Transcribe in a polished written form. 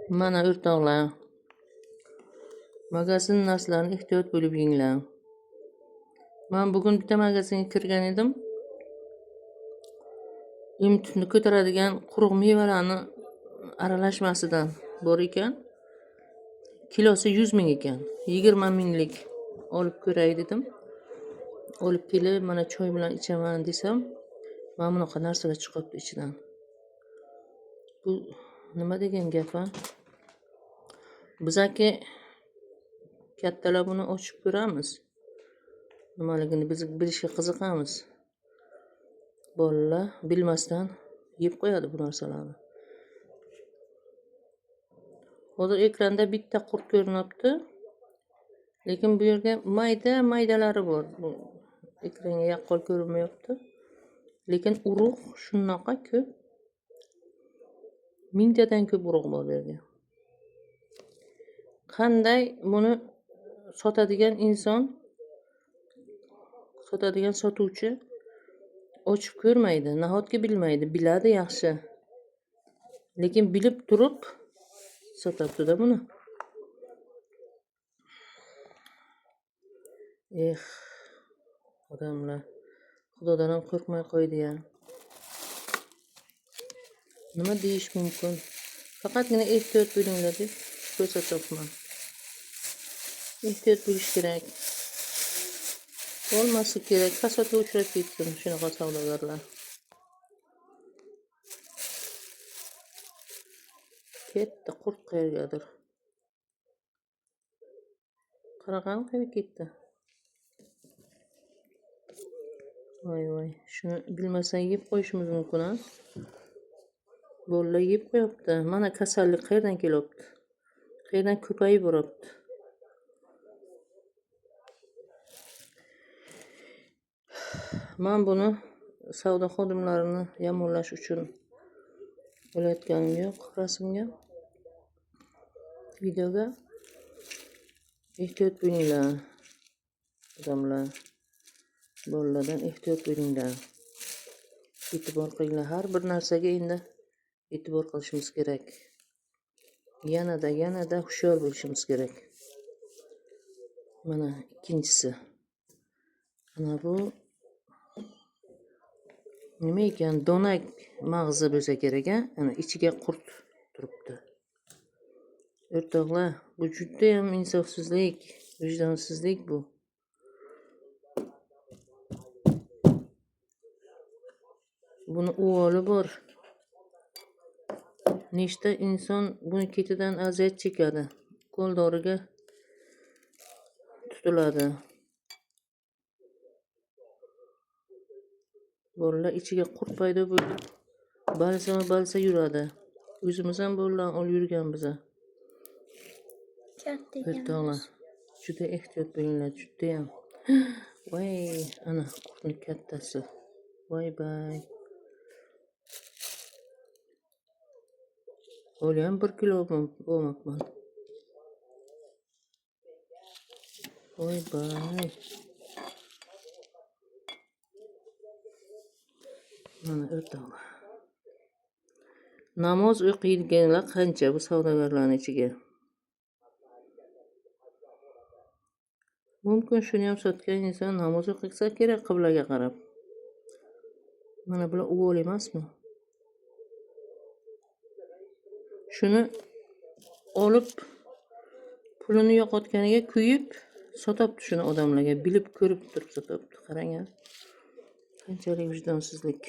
Mana o'rtoqlar, magazin narsalarni ehtiyot bo'lib yenglar. Men bugun bitta magazinga kirgan edim. Imtonni ko'taradigan quruq mevalarni aralashmasidan bor ekan. Kilosi 100 ming ekan. 20 minglik olib ko'ray dedim. Olib kelib, mana choy bilan ichaman desam, mana bunaqa narsalar chiqibdi ichidan. Bu nima degan gap a? Bizaki kattalar buni ochib ko'ramiz. Nimaligini biz bilishga qiziqamiz. Bolalar bilmasdan yeb qo'yadi bu narsalarni. Hozir ekranda bitta qurt ko'rinyapti. Lekin bu yerga maydalari bor. Bu ekranga yaqqol ko'rinmayapti. Lekin urug' shunaqa ko'p. Mingtadan ko'p urug' bor bu yerga. Qanday buni sotadigan inson, sotadigan sotuvchi ochib ko'rmaydi, nahotki bilmaydi, biladi yaxshi. Lekin bilib turib sotabdi-da buni. Odamlar Xudodan ham qo'rqmay qo'ydi-ya. Nima deyish mumkin? Faqatgina ehtiyot bo'linglar deb ko'rsatyapman. Ehtiyot bo'lish kerak. Olmasi kerak, kasodga uchrab ketsin shunaqa savdogarlar. Ketdi qurt qayergadir. Qarag'an qayerga ketdi? Voy, shuni bilmasang yeb qo'yishimiz mumkin a? Bolalar yeb qo'yapti. Mana kasallik qayerdan kelyapti? Qayerdan ko'payib boryapti? Men buni savdo xodimlarini yomonlash uchun olayotganim yo'q rasmga. Videoga ehtiyot bo'linglar. Odamlar, bolalardan ehtiyot bo'linglar. E'tibor qilinglar. Har bir narsaga endi e'tibor qilishimiz kerak. Yanada hushyor bo'lishimiz kerak. Mana ikkinchisi. Ana bu nima ekan? Donak mag'zi bo'lsa kerak a? Ana ichiga qurt turibdi. O'rtoqlar, bu juda ham insofsizlik, vijdonsizlik bu. Buni o'g'li bor. Nechta inson buni ketidan aziyat chekadi. Qo'ldoriga tutiladi. Bolalar ichiga qurt paydo bo'lib, balsa yuradi. O'zimiz ham bolalarni olib yurganmiz. O'rtoqlar, juda ehtiyot bo'linglar, juda ham. Voy, ana qurtning kattasi. Voy. O'li ham 1 kilo bo'lmoqman. Voy. Mana o'rtoqlar. Namoz o'qiydiganlar qancha bu savdogarlarning ichiga? Mumkin shuni ham sotgan inson namoz o'qisa kerak qiblaga qarab. Mana bular o'g'il emasmi? Shuni olib pulini yo'qotganiga kuyib sotabdi shuni odamlarga, bilib ko'rib turib sotabdi. Qarang-a. Qanchalik vijdonsizlik.